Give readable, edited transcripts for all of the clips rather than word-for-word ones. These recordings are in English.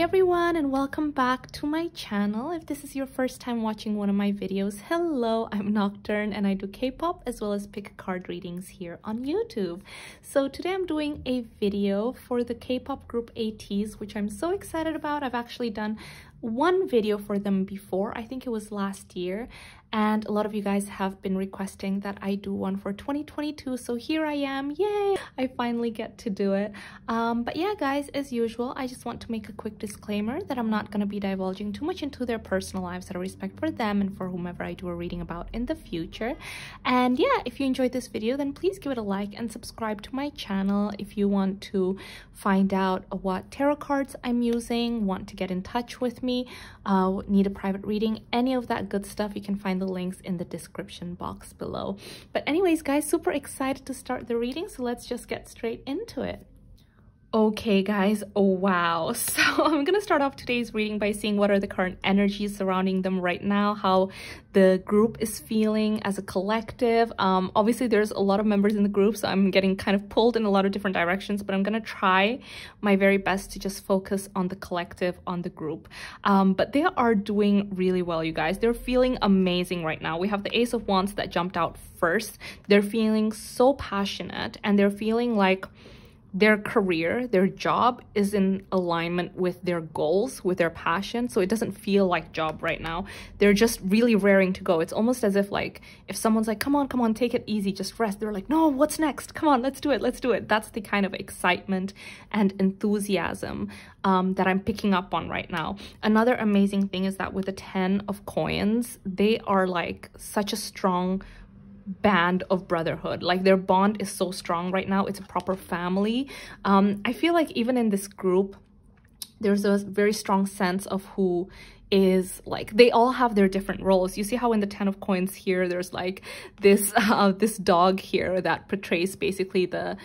everyone, and welcome back to my channel. If this is your first time watching one of my videos, hello, I'm Nocturne and I do K-pop as well as pick card readings here on YouTube. So today I'm doing a video for the K-pop group Ateez, which I'm so excited about. I've actually done one video for them before, I think it was last year, and a lot of you guys have been requesting that I do one for 2022, so here I am. Yay, I finally get to do it. But yeah guys, as usual, I just want to make a quick disclaimer that I'm not going to be divulging too much into their personal lives out of respect for them and for whomever I do a reading about in the future. And yeah, if you enjoyed this video, then please give it a like and subscribe to my channel. If you want to find out what tarot cards I'm using, want to get in touch with me, need a private reading, any of that good stuff, you can find the links in the description box below. But anyways guys, super excited to start the reading, so let's just get straight into it. Okay guys, oh wow, so I'm gonna start off today's reading by seeing what are the current energies surrounding them right now, how the group is feeling as a collective. Obviously there's a lot of members in the group, so I'm getting kind of pulled in a lot of different directions, but I'm gonna try my very best to just focus on the collective, on the group. But they are doing really well, you guys. They're feeling amazing right now. We have the Ace of Wands that jumped out first. They're feeling so passionate and they're feeling like their career, their job is in alignment with their goals, with their passion. So it doesn't feel like job right now. They're just really raring to go. It's almost as if like, if someone's like, come on, take it easy, just rest. They're like, no, what's next? Come on, let's do it. That's the kind of excitement and enthusiasm that I'm picking up on right now. Another amazing thing is that with the 10 of coins, they are like such a strong band of brotherhood. Like their bond is so strong right now. It's a proper family. I feel like even in this group, there's a very strong sense of who is like, they all have their different roles. You see how in the 10 of coins here, there's like this this dog here that portrays basically the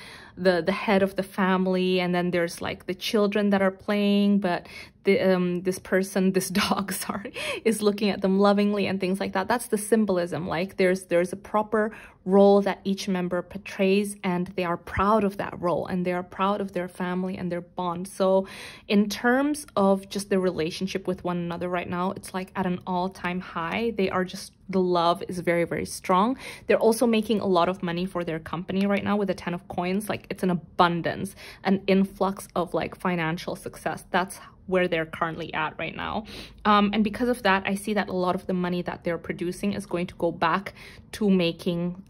head of the family, and then there's like the children that are playing, but this dog, sorry, is looking at them lovingly and things like that. That's the symbolism. Like there's a proper role that each member portrays, and they are proud of that role, and they are proud of their family and their bond. So in terms of just the relationship with one another right now, it's like at an all-time high. They are just, the love is very, very strong. They're also making a lot of money for their company right now with the 10 of coins. Like it's an abundance, an influx of like financial success. That's where they're currently at right now. And because of that, I see that a lot of the money that they're producing is going to go back to making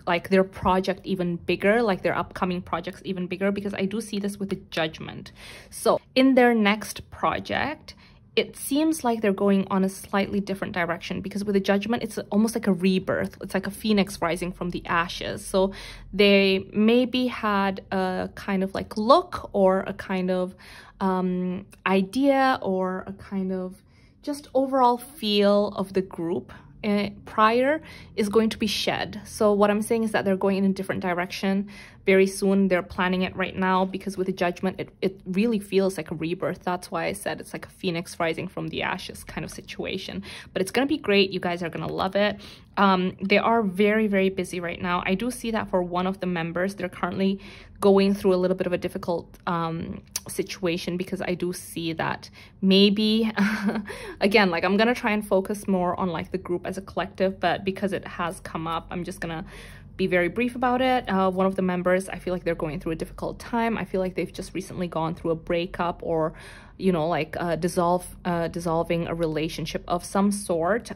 like their project even bigger, like their upcoming projects even bigger, because I do see this with the Judgment. So in their next project, it seems like they're going on a slightly different direction, because with the Judgment, it's almost like a rebirth. It's like a phoenix rising from the ashes. So they maybe had a kind of like look or a kind of idea or a kind of just overall feel of the group prior is going to be shed. So what I'm saying is that they're going in a different direction very soon. They're planning it right now, because with the Judgment, it really feels like a rebirth. That's why I said it's like a phoenix rising from the ashes kind of situation. But it's going to be great. You guys are going to love it. They are very, very busy right now. I do see that for one of the members, they're currently going through a little bit of a difficult situation, because I do see that maybe, again, like I'm going to try and focus more on like the group as a collective, but because it has come up, I'm just going to be very brief about it. One of the members, I feel like they're going through a difficult time. I feel like they've just recently gone through a breakup, or, you know, like dissolving a relationship of some sort.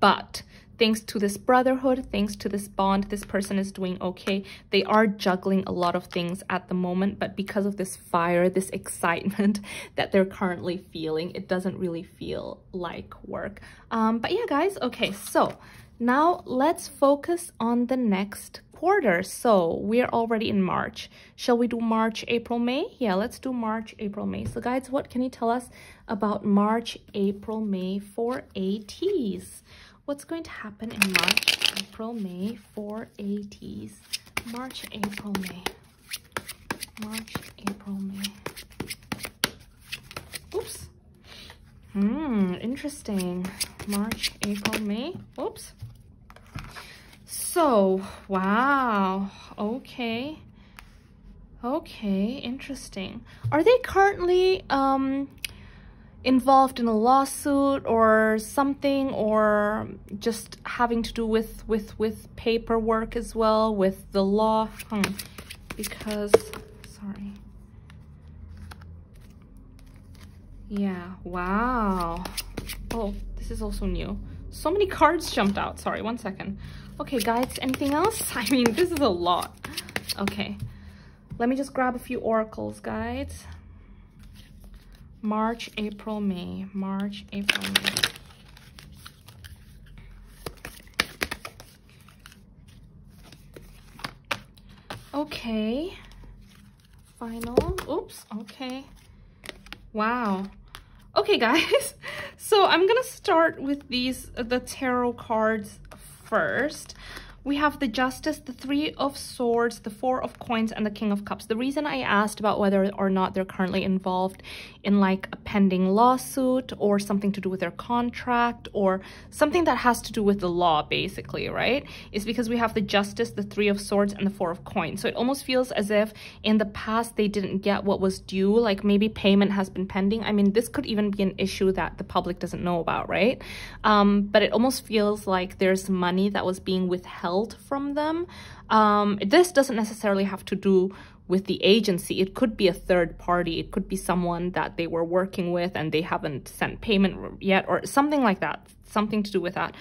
But thanks to this brotherhood, thanks to this bond, this person is doing okay. They are juggling a lot of things at the moment, but because of this fire, this excitement that they're currently feeling, it doesn't really feel like work. But yeah, guys, okay, so now let's focus on the next quarter. So we're already in March. Shall we do March, April, May? Yeah, let's do March, April, May. So guys, what can you tell us about March, April, May for Ateez? What's going to happen in March, April, May for Ateez? March, April, May. March, April, May. Oops. Interesting. March, April, May. Oops. So, wow. Okay. Okay, interesting. Are they currently involved in a lawsuit or something, or just having to do with paperwork as well, with the law? Because, sorry. Yeah, wow. Oh, this is also new. So many cards jumped out. Sorry, one second. Okay, guys, anything else? I mean, this is a lot. Okay, let me just grab a few oracles, guys. March, April, May. March, April, May. Okay. Final. Oops. Okay. Wow. Okay, guys. So I'm gonna start with the tarot cards first. We have the Justice, the Three of Swords, the Four of Coins, and the King of Cups. The reason I asked about whether or not they're currently involved in like a pending lawsuit or something to do with their contract or something that has to do with the law, basically, right? Is because we have the Justice, the Three of Swords, and the Four of Coins. So it almost feels as if in the past they didn't get what was due, like maybe payment has been pending. I mean, this could even be an issue that the public doesn't know about, right? But it almost feels like there's money that was being withheld from them. This doesn't necessarily have to do with the agency. It could be a third party. It could be someone that they were working with and they haven't sent payment yet, or something like that, something to do with that.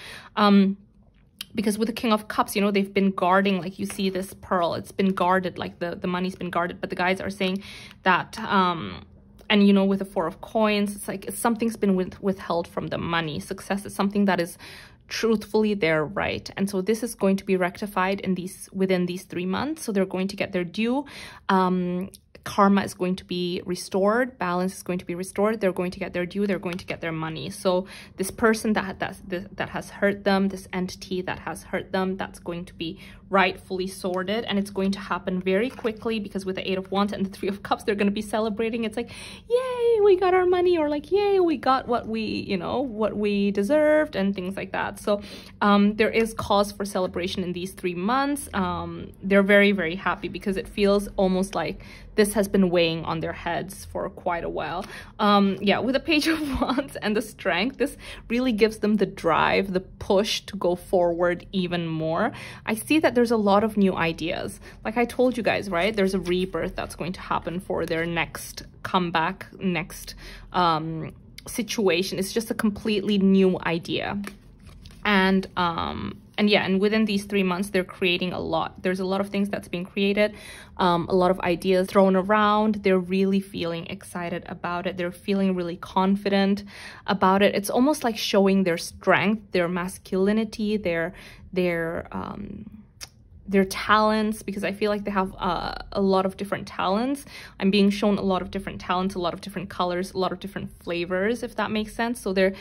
Because with the King of Cups, you know, they've been guarding, like you see this pearl, it's been guarded, like the money's been guarded, but the guys are saying that and you know, with the Four of Coins, it's like something's been withheld from the money. Success is something that is truthfully their right, and so this is going to be rectified in within these 3 months. So they're going to get their due. Karma is going to be restored, balance is going to be restored, they're going to get their due, they're going to get their money. So this person that has hurt them, this entity that has hurt them, that's going to be rightfully sorted, and it's going to happen very quickly, because with the Eight of Wands and the Three of Cups, they're going to be celebrating. It's like, yay, we got our money, or like, yay, we got what we, you know, what we deserved, and things like that. So there is cause for celebration in these 3 months. They're very, very happy, because it feels almost like this has been weighing on their heads for quite a while. Yeah, with the Page of Wands and the Strength, this really gives them the drive, the push to go forward even more. I see that there's a lot of new ideas. Like I told you guys, right? There's a rebirth that's going to happen for their next comeback, next situation. It's just a completely new idea. And yeah, and within these 3 months, they're creating a lot. There's a lot of things that's being created, a lot of ideas thrown around. They're really feeling excited about it. They're feeling really confident about it. It's almost like showing their strength, their masculinity, their talents, because I feel like they have a lot of different talents. I'm being shown a lot of different talents, a lot of different colors, a lot of different flavors, if that makes sense. So they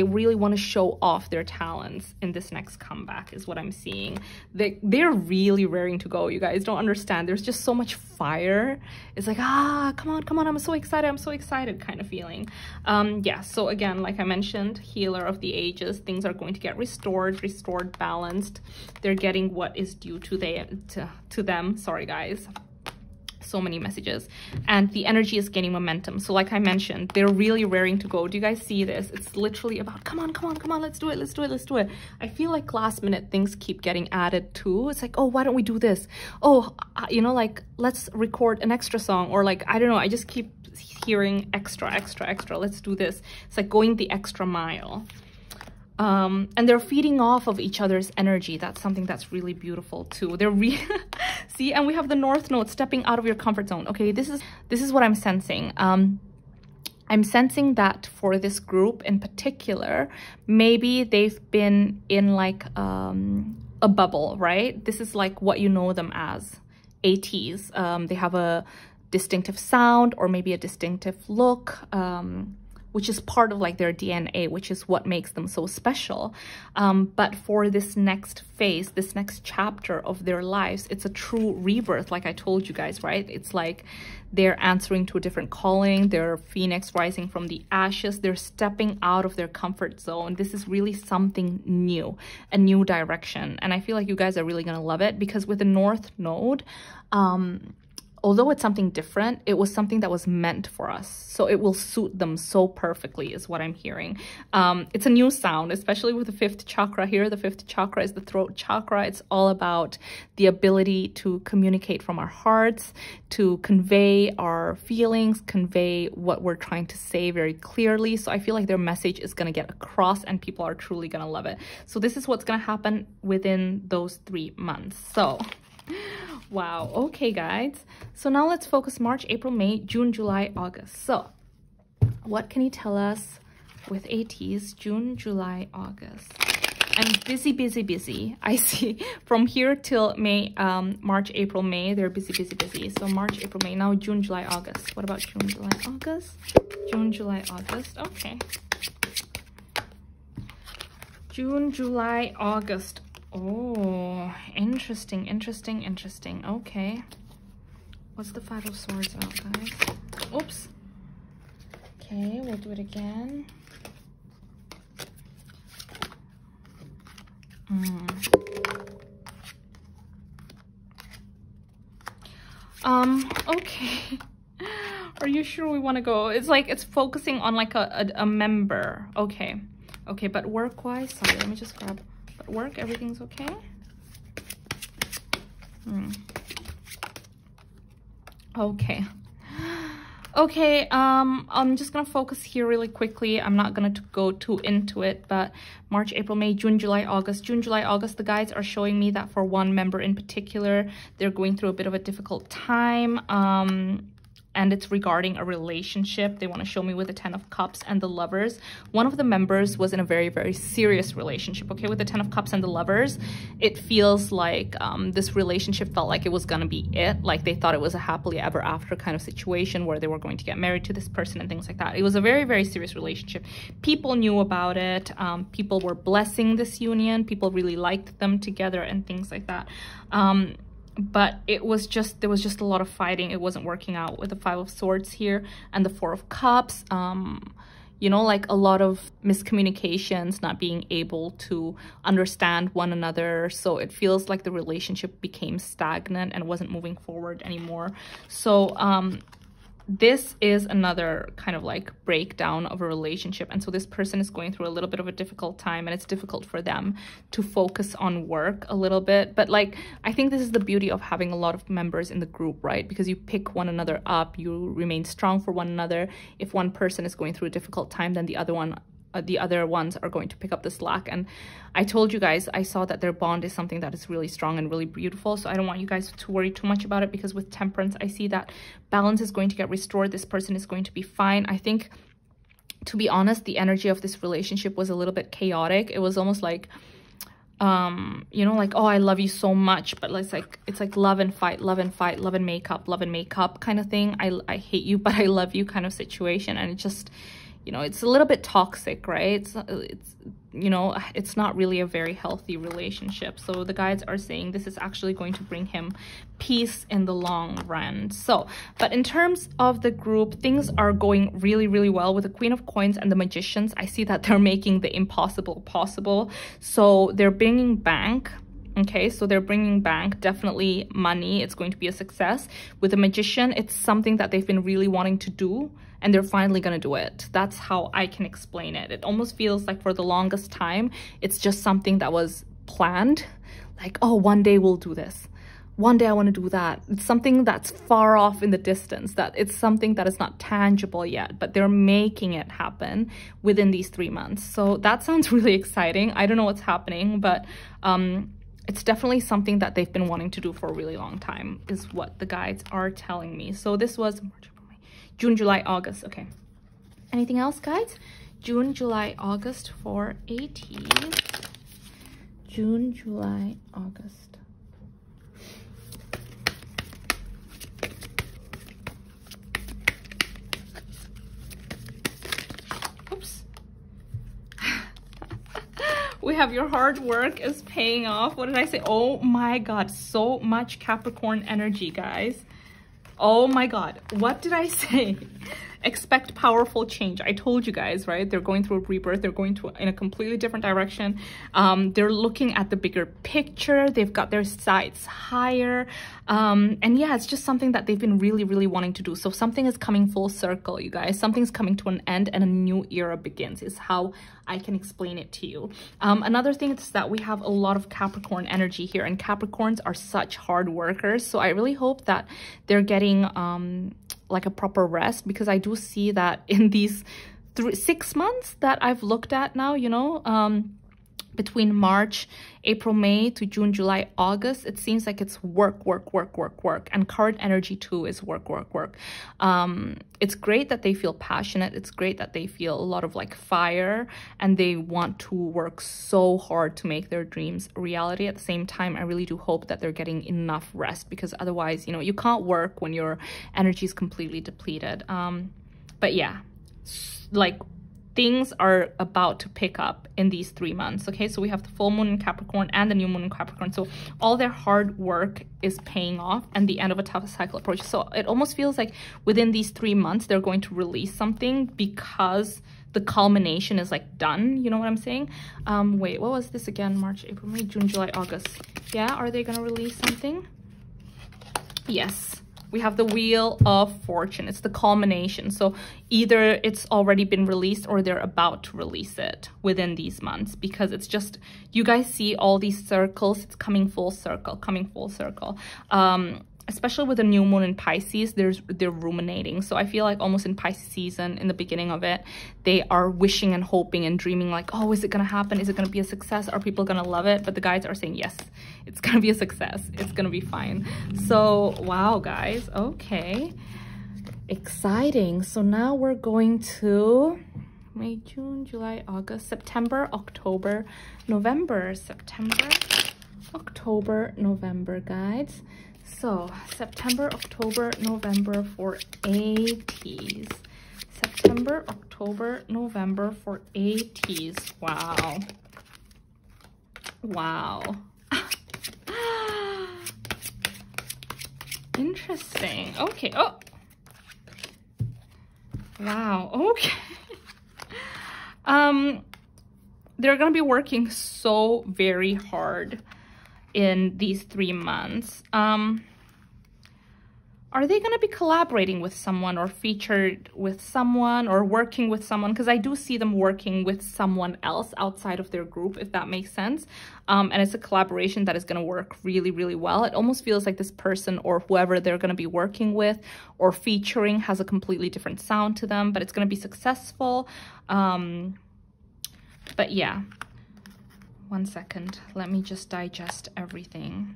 really want to show off their talents in this next comeback, is what I'm seeing. They're really raring to go. You guys don't understand. There's just so much fire. It's like, come on, I'm so excited kind of feeling. Yeah, so again, like I mentioned, Healer of the Ages, things are going to get restored, balanced. They're getting what is due to them. Sorry guys, so many messages, and the energy is gaining momentum. So like I mentioned, they're really raring to go. Do you guys see this? It's literally about come on, let's do it. I feel like last minute things keep getting added too. It's like, oh, why don't we do this? Oh, you know, like let's record an extra song, or like, I don't know, I just keep hearing extra, let's do this. It's like going the extra mile. And they're feeding off of each other's energy. That's something that's really beautiful too. They're see, and we have the North Node, stepping out of your comfort zone. Okay, this is what I'm sensing. I'm sensing that for this group in particular, maybe they've been in like a bubble, right? This is like what you know them as, Ateez. They have a distinctive sound, or maybe a distinctive look, which is part of like their DNA, which is what makes them so special. But for this next phase, this next chapter of their lives, it's a true rebirth, like I told you guys, right? It's like they're answering to a different calling. They're phoenix rising from the ashes. They're stepping out of their comfort zone. This is really something new, a new direction. And I feel like you guys are really gonna love it, because with the North Node, although it's something different, it was something that was meant for us. So it will suit them so perfectly is what I'm hearing. It's a new sound, especially with the fifth chakra here. The fifth chakra is the throat chakra. It's all about the ability to communicate from our hearts, to convey our feelings, convey what we're trying to say very clearly. So I feel like their message is going to get across and people are truly going to love it. So this is what's going to happen within those 3 months. So wow. Okay, guys. So now let's focus March, April, May, June, July, August. So what can you tell us with Ateez, June, July, August? I'm busy, busy, busy. I see from here till May, March, April, May, they're busy, busy, busy. So March, April, May. Now June, July, August. What about June, July, August? June, July, August. Okay. June, July, August. Oh, interesting, interesting, interesting. Okay. What's the Five of Swords about, guys? Oops. Okay, we'll do it again. Okay. Are you sure we want to go? It's like it's focusing on like a member. Okay. Okay, but work-wise, sorry, let me just grab... But work, everything's okay? Okay. Okay, I'm just gonna focus here really quickly. I'm not gonna go too into it, but March, April, May, June, July, August. June, July, August, the guides are showing me that for one member in particular, they're going through a bit of a difficult time. And it's regarding a relationship. They want to show me with the Ten of Cups and the Lovers. One of the members was in a very, very serious relationship, okay? With the Ten of Cups and the Lovers, it feels like this relationship felt like it was gonna be it. Like they thought it was a happily ever after kind of situation where they were going to get married to this person and things like that. It was a very, very serious relationship. People knew about it. People were blessing this union. People really liked them together and things like that. But it was just, there was just a lot of fighting. It wasn't working out with the Five of Swords here and the Four of Cups. You know, like a lot of miscommunications, not being able to understand one another. So it feels like the relationship became stagnant and wasn't moving forward anymore. So this is another kind of like breakdown of a relationship. And so this person is going through a little bit of a difficult time, and it's difficult for them to focus on work a little bit. But like, I think this is the beauty of having a lot of members in the group, right? Because you pick one another up, you remain strong for one another. If one person is going through a difficult time, then the other ones are going to pick up the slack. And I told you guys, I saw that their bond is something that is really strong and really beautiful. So I don't want you guys to worry too much about it, because with Temperance, I see that balance is going to get restored. This person is going to be fine. I think, to be honest, the energy of this relationship was a little bit chaotic. It was almost like, you know, like, oh, I love you so much, but it's like love and fight, love and fight, love and make up kind of thing. I hate you, but I love you kind of situation. And it just, you know, it's a little bit toxic, right? It's you know, it's not really a very healthy relationship. So the guides are saying this is actually going to bring him peace in the long run. So, but in terms of the group, things are going really, really well with the Queen of Coins and the Magicians. I see that they're making the impossible possible. So they're bringing bank. Okay, so they're bringing bank, definitely money. It's going to be a success. With the Magician, it's something that they've been really wanting to do, and they're finally going to do it. That's how I can explain it. It almost feels like for the longest time, it's just something that was planned. Like, oh, one day we'll do this. One day I want to do that. It's something that's far off in the distance, that it's something that is not tangible yet, but they're making it happen within these 3 months. So that sounds really exciting. I don't know what's happening, but it's definitely something that they've been wanting to do for a really long time, is what the guides are telling me. So this was June, July, August. Okay. Anything else, guys? June, July, August for Ateez. June, July, August. Oops. We have your hard work is paying off. What did I say? Oh my God, so much Capricorn energy, guys. Oh my God, what did I say? expect powerful change. I told you guys, right? They're going through a rebirth. They're going to in a completely different direction. They're looking at the bigger picture. They've got their sights higher. And yeah, it's just something that they've been really, really wanting to do. So something is coming full circle, you guys. Something's coming to an end and a new era begins, is how I can explain it to you. Another thing is that we have a lot of Capricorn energy here, and Capricorns are such hard workers. So I really hope that they're getting like a proper rest, because I do see that in these 6 months that I've looked at now, you know, between March, April, May to June, July, August, it seems like it's work, work, work, work, work. And current energy too is work, work, work. It's great that they feel passionate. It's great that they feel a lot of like fire, and they want to work so hard to make their dreams a reality. At the same time, I really do hope that they're getting enough rest, because otherwise, you know, you can't work when your energy is completely depleted. But yeah, like, things are about to pick up in these 3 months. Okay, so we have the full moon in Capricorn and the new moon in Capricorn. So all their hard work is paying off, and the end of a tough cycle approach. So it almost feels like within these 3 months, they're going to release something, because the culmination is like done. You know what I'm saying? Wait, what was this again? March, April, May, June, July, August. Yeah, are they going to release something? Yes. We have the Wheel of Fortune. It's the culmination. So either it's already been released or they're about to release it within these months, because it's just, you guys see all these circles. It's coming full circle, coming full circle. Especially with the new moon in Pisces, they're ruminating. So I feel like almost in Pisces season, in the beginning of it, they are wishing and hoping and dreaming like, oh, is it going to happen? Is it going to be a success? Are people going to love it? But the guides are saying, yes, it's going to be a success. It's going to be fine. So, wow, guys. Okay. Exciting. So now we're going to May, June, July, August, September, October, November. September, October, November, guides. So, September, October, November for Ateez. September, October, November for Ateez. Wow. Wow. Interesting. Okay. Oh. Wow. Okay. They're going to be working so very hard in these 3 months. Are they going to be collaborating with someone, or featured with someone, or working with someone? Because I do see them working with someone else outside of their group, if that makes sense. And it's a collaboration that is going to work really, really well. It almost feels like this person or whoever they're going to be working with or featuring has a completely different sound to them, but it's going to be successful. But yeah. 1 second, let me just digest everything.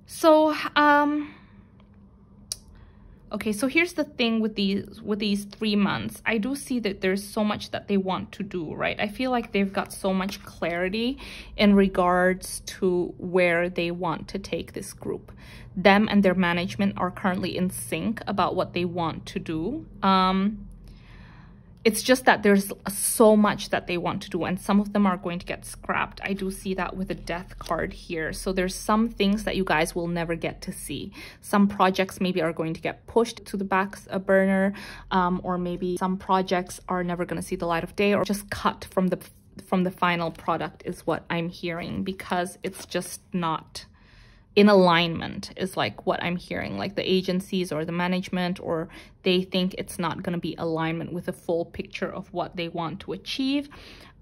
So, okay, so here's the thing with these 3 months. I do see that there's so much that they want to do, right? I feel like they've got so much clarity in regards to where they want to take this group. Them and their management are currently in sync about what they want to do. It's just that there's so much that they want to do, and some of them are going to get scrapped. I do see that with the Death card here. So there's some things that you guys will never get to see. Some projects maybe are going to get pushed to the back burner, or maybe some projects are never going to see the light of day, or just cut from the final product is what I'm hearing, because it's just not in alignment is like what I'm hearing. Like the agencies or the management, or they think it's not going to be alignment with a full picture of what they want to achieve.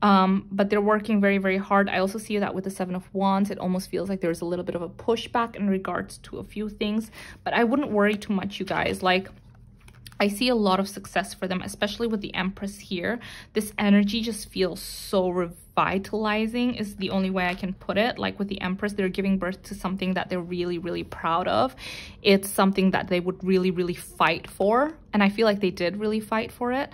But they're working very, very hard. I also see that with the 7 of Wands, it almost feels like there's a little bit of a pushback in regards to a few things, but I wouldn't worry too much, you guys. Like, I see a lot of success for them, especially with the Empress here. This energy just feels so revitalizing is the only way I can put it. Like with the Empress, they're giving birth to something that they're really, really proud of. It's something that they would really, really fight for. And I feel like they did really fight for it.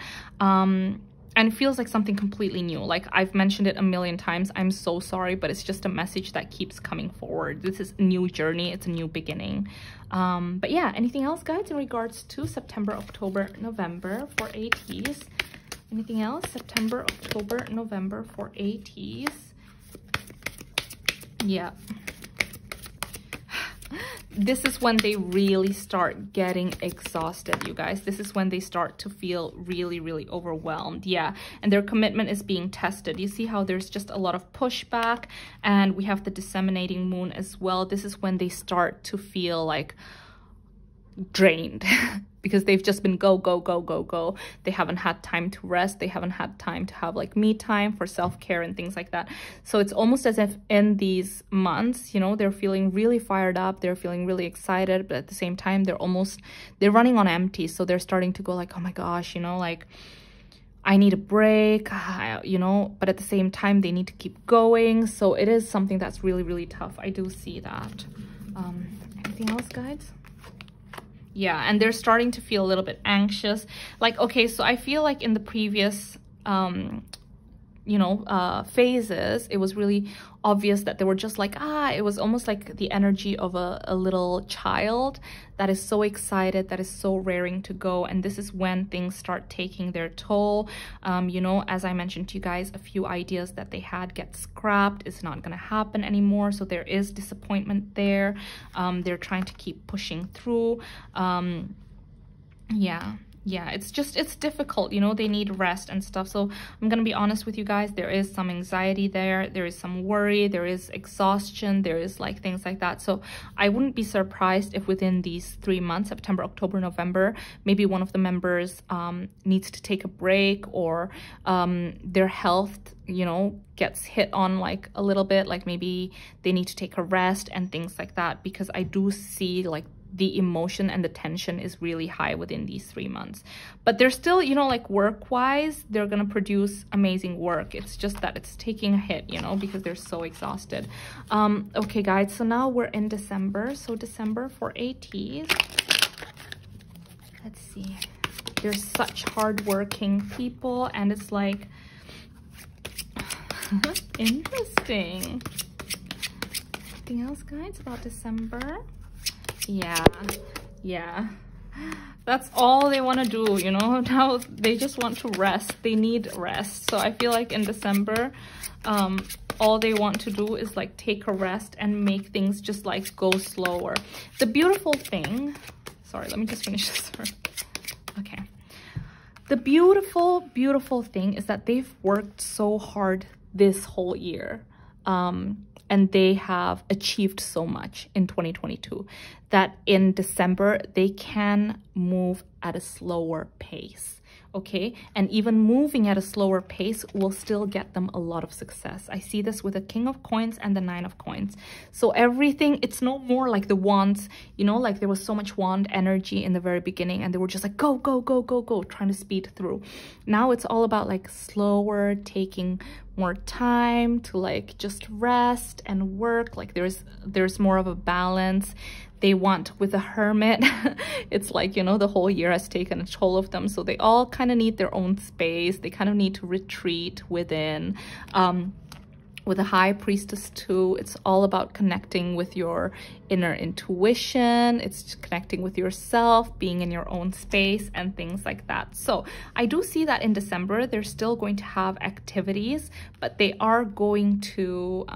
And it feels like something completely new. Like I've mentioned it a million times. I'm so sorry, but it's just a message that keeps coming forward. This is a new journey. It's a new beginning. But yeah, anything else, guys, in regards to September, October, November for Ateez? Anything else? September, October, November for Ateez. Yeah. this is when they really start getting exhausted, you guys. This is when they start to feel really, really overwhelmed. Yeah, and their commitment is being tested. You see how there's just a lot of pushback, and we have the disseminating moon as well. This is when they start to feel like drained because they've just been go, go, go, go, go. They haven't had time to rest. They haven't had time to have like me time for self-care and things like that. So it's almost as if in these months, you know, they're feeling really fired up. They're feeling really excited, but at the same time, they're running on empty. So they're starting to go like, oh my gosh, you know, like I need a break, you know, but at the same time, they need to keep going. So it is something that's really, really tough. I do see that. Anything else, guys? Yeah, and they're starting to feel a little bit anxious. Like, okay, so I feel like in the previous, you know, phases, it was really obvious that they were just like, it was almost like the energy of a little child that is so excited, that is so raring to go. And this is when things start taking their toll. You know, as I mentioned to you guys, a few ideas that they had get scrapped. It's not going to happen anymore. So there is disappointment there. They're trying to keep pushing through. Yeah, it's difficult, you know, they need rest and stuff. So I'm gonna be honest with you guys, there is some anxiety there, there is some worry, there is exhaustion, there is like things like that. So I wouldn't be surprised if within these 3 months, September, October, November, maybe one of the members needs to take a break, or their health, you know, gets hit on like a little bit, like maybe they need to take a rest and things like that, because I do see like the emotion and the tension is really high within these 3 months. But they're still, you know, like work-wise, they're gonna produce amazing work. It's just that it's taking a hit, you know, because they're so exhausted. Okay, guys, so now we're in December. So December for Ateez. Let's see. They're such hardworking people, and it's like, interesting. Anything else, guys, about December? Yeah, that's all they want to do, you know. Now they just want to rest. They need rest. So I feel like in December, all they want to do is like take a rest and make things just like go slower. The beautiful thing, sorry, let me just finish this first. Okay, the beautiful thing is that they've worked so hard this whole year, and they have achieved so much in 2022 that in December, they can move at a slower pace, okay? And even moving at a slower pace will still get them a lot of success. I see this with the King of Coins and the Nine of Coins. So everything, it's no more like the wands, you know, like there was so much wand energy in the very beginning, and they were just like, go, go, go, go, go, trying to speed through. Now it's all about like slower, taking more time to like just rest and work. Like there's more of a balance. They want, with the Hermit, it's like, you know, the whole year has taken a toll of them. So they all kind of need their own space. They kind of need to retreat within. With the High Priestess too, it's all about connecting with your inner intuition. It's connecting with yourself, being in your own space and things like that. So I do see that in December, they're still going to have activities, but they are going to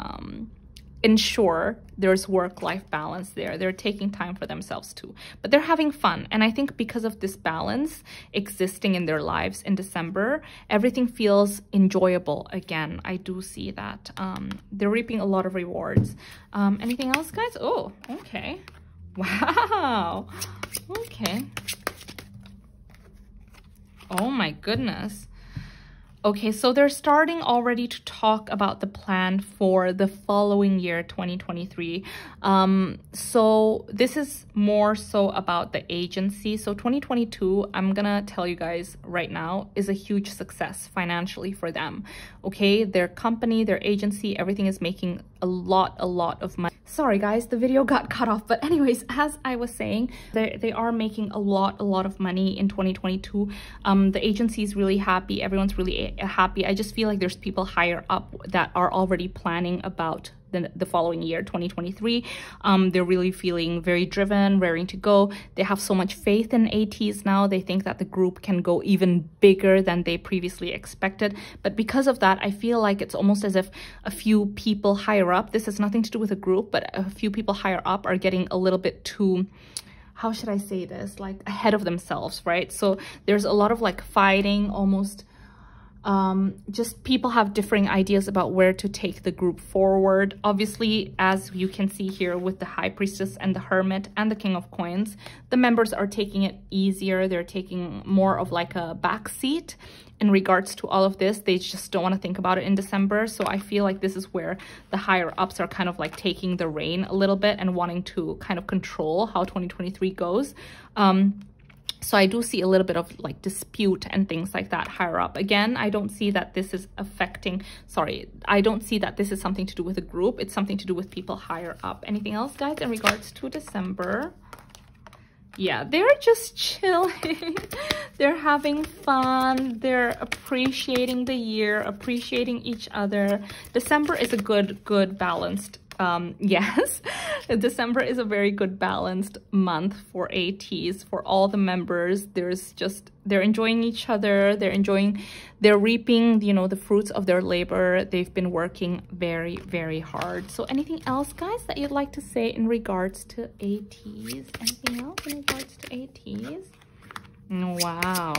ensure there's work-life balance there. They're taking time for themselves too, but they're having fun. And I think because of this balance existing in their lives in December, everything feels enjoyable again. I do see that. They're reaping a lot of rewards. Anything else, guys? Oh, okay. Wow. Okay. Oh my goodness. Okay, so they're starting already to talk about the plan for the following year, 2023. So this is more so about the agency. So 2022, I'm gonna tell you guys right now, is a huge success financially for them. Okay, their company, their agency, everything is making a lot of money. Sorry guys, the video got cut off, but anyways, as I was saying, they are making a lot of money in 2022. The agency is really happy. Everyone's really happy. I just feel like there's people higher up that are already planning about the following year, 2023. They're really feeling very driven, raring to go. They have so much faith in Ateez now. They think that the group can go even bigger than they previously expected. But because of that, I feel like it's almost as if a few people higher up, this has nothing to do with a group, but a few people higher up are getting a little bit too, how should I say this, like ahead of themselves, right? So there's a lot of like fighting, almost just people have differing ideas about where to take the group forward. Obviously, as you can see here with the High Priestess and the Hermit and the King of Coins, the members are taking it easier. They're taking more of like a backseat in regards to all of this. They just don't want to think about it in December. So I feel like this is where the higher ups are kind of like taking the reign a little bit and wanting to kind of control how 2023 goes. So I do see a little bit of like dispute and things like that higher up. Again, I don't see that this is affecting, I don't see that this is something to do with a group. It's something to do with people higher up. Anything else, guys, in regards to December? Yeah, they're just chilling. They're having fun. They're appreciating the year, appreciating each other. December is a good balanced yes, December is a very good balanced month for Ateez, for all the members. They're enjoying each other. They're reaping, you know, the fruits of their labor. They've been working very, very hard. So anything else, guys, that you'd like to say in regards to Ateez? Anything else in regards to Ateez? Wow.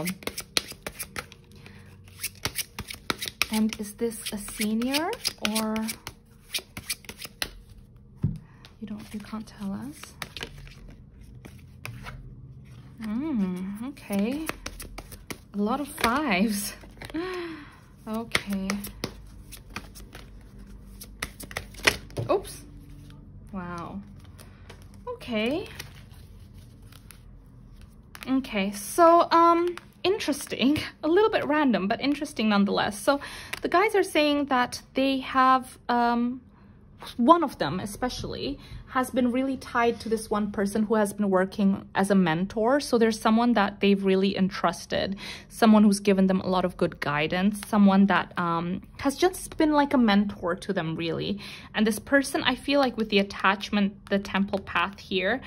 And is this a senior or... You can't tell us. Okay. A lot of fives. Okay. Oops. Wow. Okay. Okay, so, interesting. A little bit random, but interesting nonetheless. So, the guys are saying that they have, one of them especially has been really tied to this one person who has been working as a mentor. So there's someone that they've really entrusted, someone who's given them a lot of good guidance, someone that has just been like a mentor to them, really. And this person, I feel like with the attachment, the temple path here,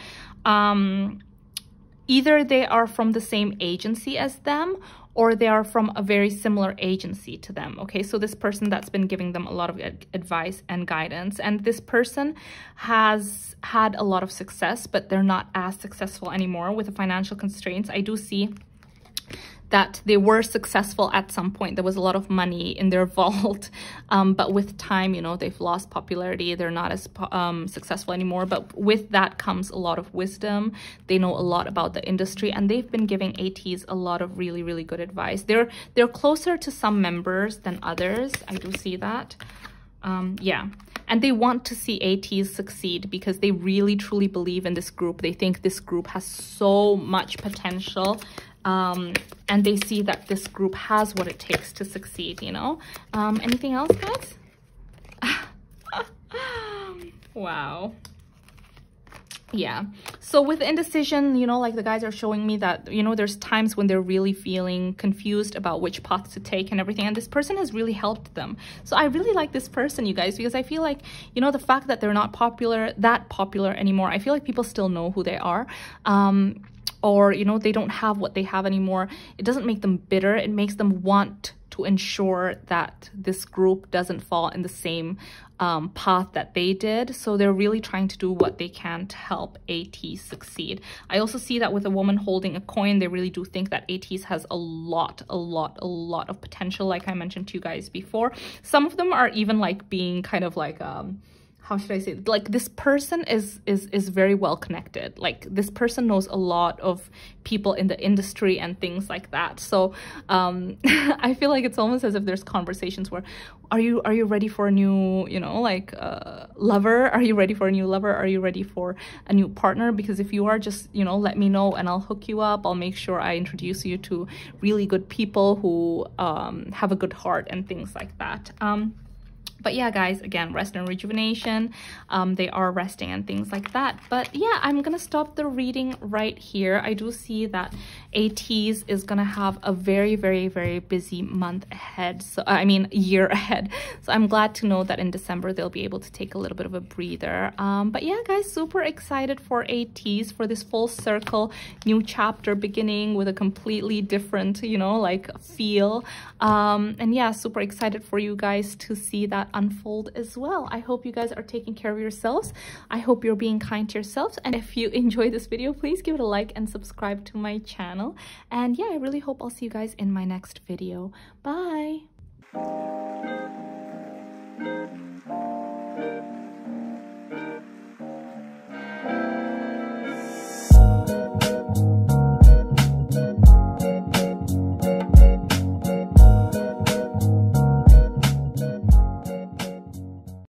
either they are from the same agency as them, or they are from a very similar agency to them, okay? So this person that's been giving them a lot of advice and guidance, and this person has had a lot of success, but they're not as successful anymore with the financial constraints. I do see that they were successful at some point. There was a lot of money in their vault, but with time, you know, they've lost popularity. They're not as successful anymore, but with that comes a lot of wisdom. They know a lot about the industry, and they've been giving Ateez a lot of really, really good advice. They're closer to some members than others. I do see that. Yeah. And they want to see Ateez succeed because they really, truly believe in this group. They think this group has so much potential. And they see that this group has what it takes to succeed, you know? Anything else, guys? Wow. Yeah. So with indecision, you know, like the guys are showing me that, you know, there's times when they're really feeling confused about which path to take and everything. And this person has really helped them. So I really like this person, you guys, because I feel like, you know, the fact that they're not that popular anymore, I feel like people still know who they are. Or, you know, they don't have what they have anymore. It doesn't make them bitter. It makes them want to ensure that this group doesn't fall in the same path that they did. So they're really trying to do what they can to help Ateez succeed. I also see that with a woman holding a coin, they really do think that Ateez has a lot of potential, like I mentioned to you guys before. Some of them are even like being kind of like, how should I say it? Like this person is very well connected. Like this person knows a lot of people in the industry and things like that. So I feel like it's almost as if there's conversations where, are you ready for a new, you know, like lover? Are you ready for a new lover? Are you ready for a new partner? Because if you are, just, you know, let me know and I'll hook you up. I'll make sure I introduce you to really good people who have a good heart and things like that. But yeah, guys, again, rest and rejuvenation. They are resting and things like that. But yeah, I'm gonna stop the reading right here. I do see that Ateez is gonna have a very, very, very busy month ahead. So I mean, year ahead. So I'm glad to know that in December they'll be able to take a little bit of a breather. But yeah, guys, super excited for Ateez, for this full circle new chapter beginning with a completely different, you know, like feel. And yeah, super excited for you guys to see that unfold as well. I hope you guys are taking care of yourselves. I hope you're being kind to yourselves. And if you enjoyed this video, please give it a like and subscribe to my channel. And yeah, I really hope I'll see you guys in my next video. Bye.